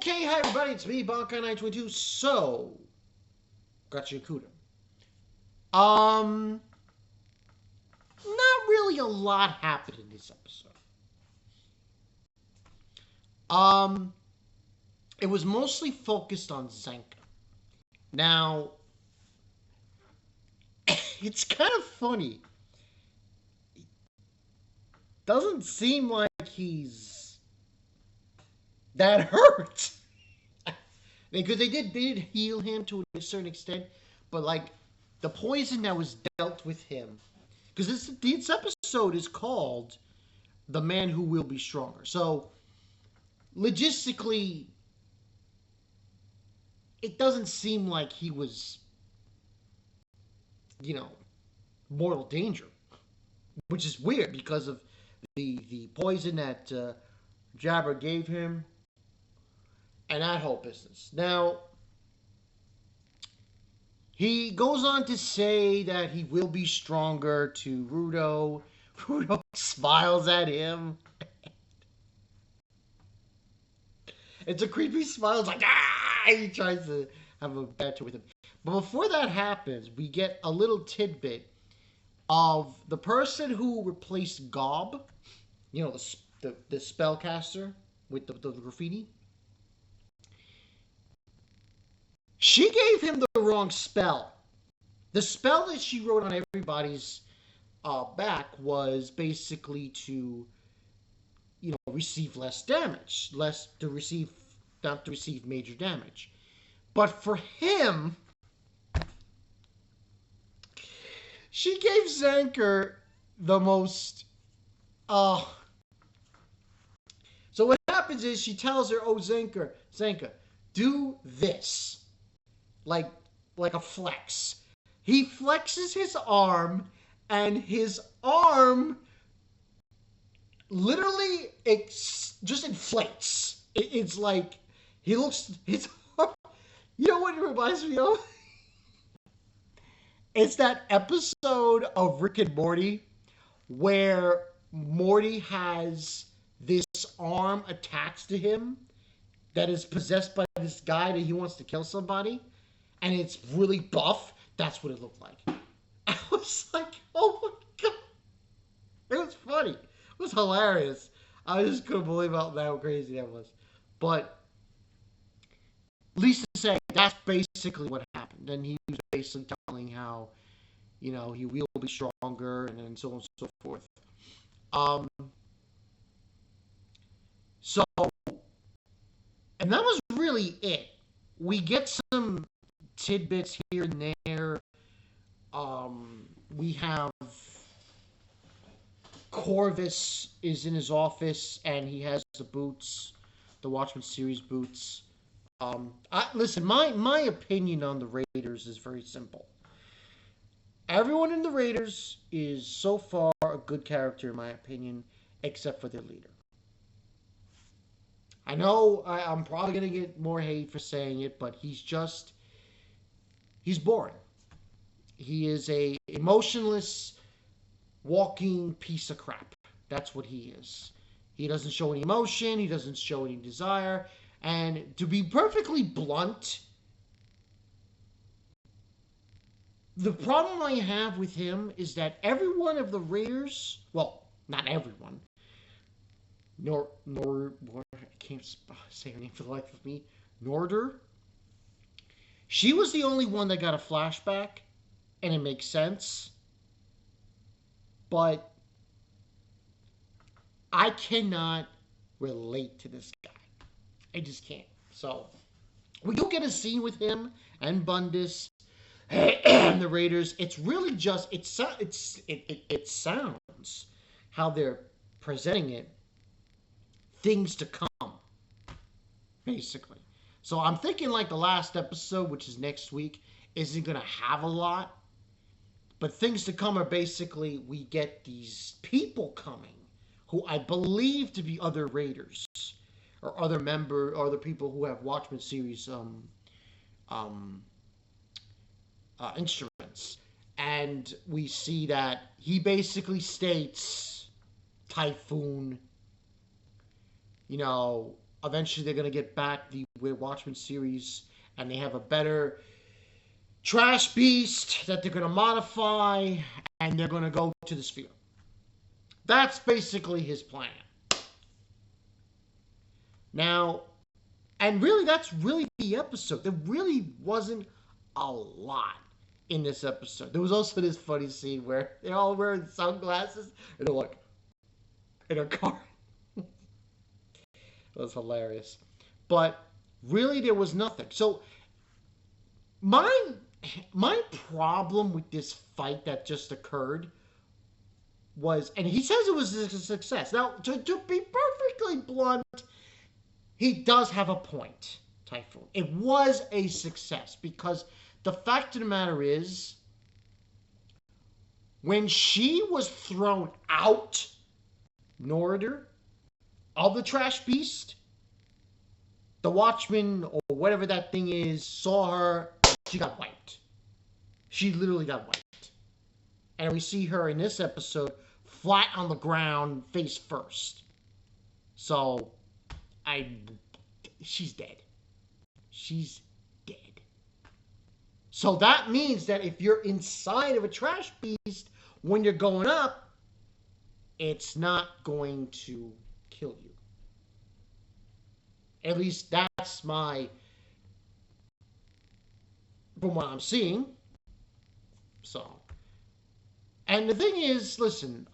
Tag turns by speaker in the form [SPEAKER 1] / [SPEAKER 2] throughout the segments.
[SPEAKER 1] Okay, hi everybody, it's me, Bankai922. So, Gachiakuta. Not really a lot happened in this episode. It was mostly focused on Zanka. Now, it's kind of funny. Doesn't seem like he's that hurt. Because they did heal him to a certain extent, but like the poison that was dealt with him, because this episode is called "The Man Who Will Be Stronger." So logistically, it doesn't seem like he was, you know, mortal danger, which is weird because of the poison that Jabber gave him and that whole business. Now, he goes on to say that he will be stronger to Rudo. Rudo smiles at him. It's a creepy smile. It's like, ah! He tries to have a banter with him. But before that happens, we get a little tidbit of the person who replaced Gob, you know, the spellcaster with the graffiti. She gave him the wrong spell. The spell that she wrote on everybody's back was basically to, you know, receive less damage, not to receive major damage. But for him, she gave Zanker the most. So what happens is she tells her, "Oh, Zanka, do this." Like a flex. He flexes his arm, and his arm literally just inflates. It's like he looks. His you know what it reminds me of? It's that episode of Rick and Morty where Morty has this arm attached to him that is possessed by this guy that he wants to kill somebody, and it's really buff. That's what it looked like. I was like, oh my god. It was funny. It was hilarious. I just couldn't believe how crazy that was. But Lisa saying that's basically what happened. And he was basically telling how, you know, he will be stronger and so on and so forth. So, and that was really it. We get some tidbits here and there. We have Corvus is in his office and he has the boots, the Watchmen series boots. Listen, my opinion on the Raiders is very simple. Everyone in the Raiders is so far a good character, in my opinion, except for their leader. I know I'm probably going to get more hate for saying it, but he's boring. He is a emotionless, walking piece of crap. That's what he is. He doesn't show any emotion. He doesn't show any desire. And to be perfectly blunt, the problem I have with him is that every one of the Raiders, well, not everyone, I can't say her name for the life of me, Norder, she was the only one that got a flashback, and it makes sense. But I cannot relate to this guy. I just can't. So we do get a scene with him and Bundus and the Raiders. It's really just it sounds how they're presenting it. Things to come, basically. So I'm thinking like the last episode, which is next week, isn't going to have a lot. But things to come are basically we get these people coming who I believe to be other Raiders or other people who have Watchmen series instruments. And we see that he basically states Typhoon, you know, eventually they're going to get back the Weird Watchmen series, and they have a better trash beast that they're going to modify, and they're going to go to the sphere. That's basically his plan. Now, and really, that's really the episode. There really wasn't a lot in this episode. There was also this funny scene where they're all wearing sunglasses, and they're like, in a car. That was hilarious. But really, there was nothing. So, my problem with this fight that just occurred was, and he says it was a success. Now, to be perfectly blunt, he does have a point, Typhoon. It was a success because the fact of the matter is, when she was thrown out, Norder, of the trash beast, the Watchman or whatever that thing is saw her. She got wiped. She literally got wiped. And we see her in this episode flat on the ground, face first. So, she's dead. She's dead. So that means that if you're inside of a trash beast, when you're going up, it's not going to kill you. At least that's from what I'm seeing. So, and the thing is, listen,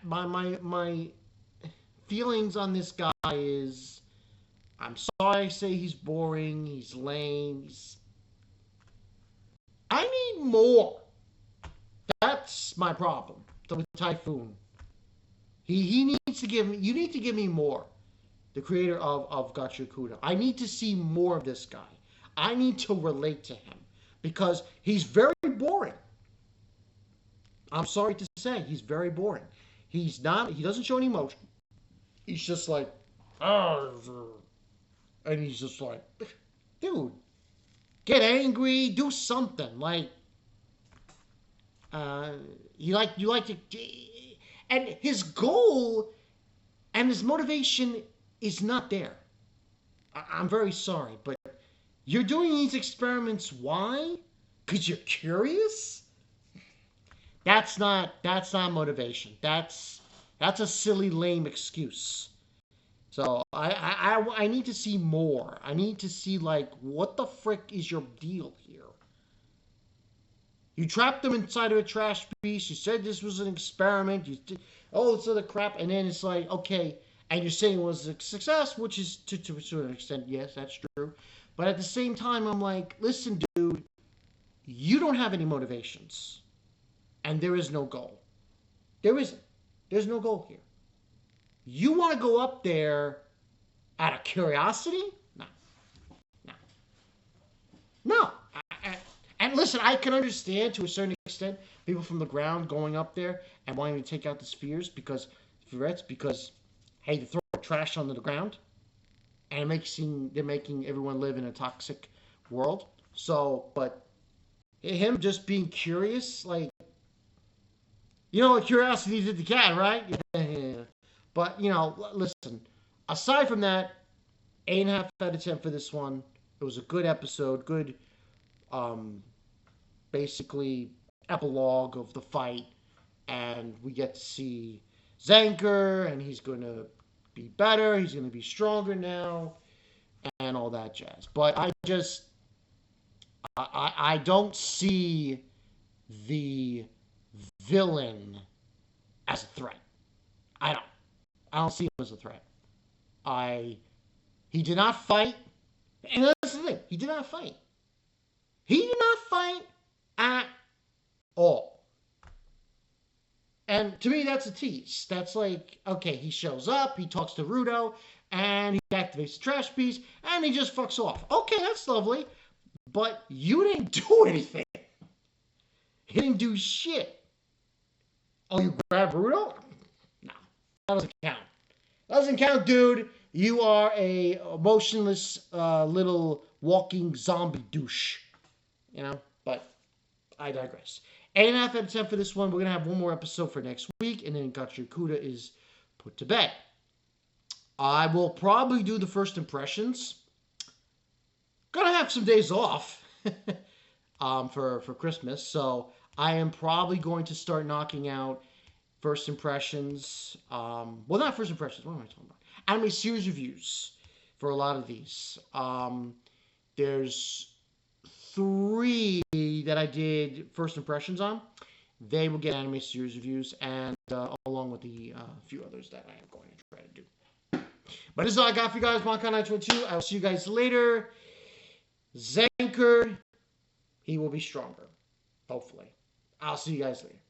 [SPEAKER 1] my feelings on this guy is, I'm sorry to say he's boring, he's lame, I need more. That's my problem with Typhoon. He needs to give me, you need to give me more. The creator of Gachiakuta. I need to see more of this guy. I need to relate to him because he's very boring. I'm sorry to say, he's very boring. He doesn't show any emotion. He's just like, and he's just like, dude, get angry, do something. Like, you like to, and his goal and his motivation is not there. I'm very sorry, but you're doing these experiments. Why? Because you're curious? That's not motivation. That's a silly, lame excuse. So I need to see more. I need to see, like, what the frick is your deal here? You trapped them inside of a trash piece. You said this was an experiment. All this other crap, and then it's like, okay, and you're saying it was a success, which is to an extent, yes, that's true. But at the same time, I'm like, listen, dude, you don't have any motivations, and there is no goal. There isn't. There's no goal here. You want to go up there out of curiosity? No. And listen, I can understand to a certain extent people from the ground going up there and wanting to take out the spheres because, hey, they throw trash onto the ground and they're making everyone live in a toxic world. So, but him just being curious, like, curiosity did the cat, right? Yeah. But, listen, aside from that, 8.5 out of 10 for this one. It was a good episode, good, basically, epilogue of the fight. And we get to see Zanka, and he's going to be better, he's going to be stronger now, and all that jazz. But I don't see the villain as a threat. I don't see him as a threat. He did not fight, and that's the thing, he did not fight. He did not fight at all. And to me, that's a tease. That's like, okay, he shows up, he talks to Rudo, and he activates the trash piece, and he just fucks off. Okay, that's lovely, but you didn't do anything. He didn't do shit. Oh, you grabbed Rudo? No, that doesn't count. Doesn't count, dude. You are a motionless little walking zombie douche. But I digress. 8.5 out of 10 for this one. We're going to have one more episode for next week, and then Gachiakuta is put to bed. I will probably do the first impressions. Gonna have some days off for Christmas, so I am probably going to start knocking out first impressions. Well, not first impressions. What am I talking about? Anime series reviews for a lot of these. There's three that I did first impressions on. They will get anime series reviews, and along with the few others that I am going to try to do. But this is all I got for you guys. Monka922. I will see you guys later. Zanka, he will be stronger. Hopefully. I'll see you guys later.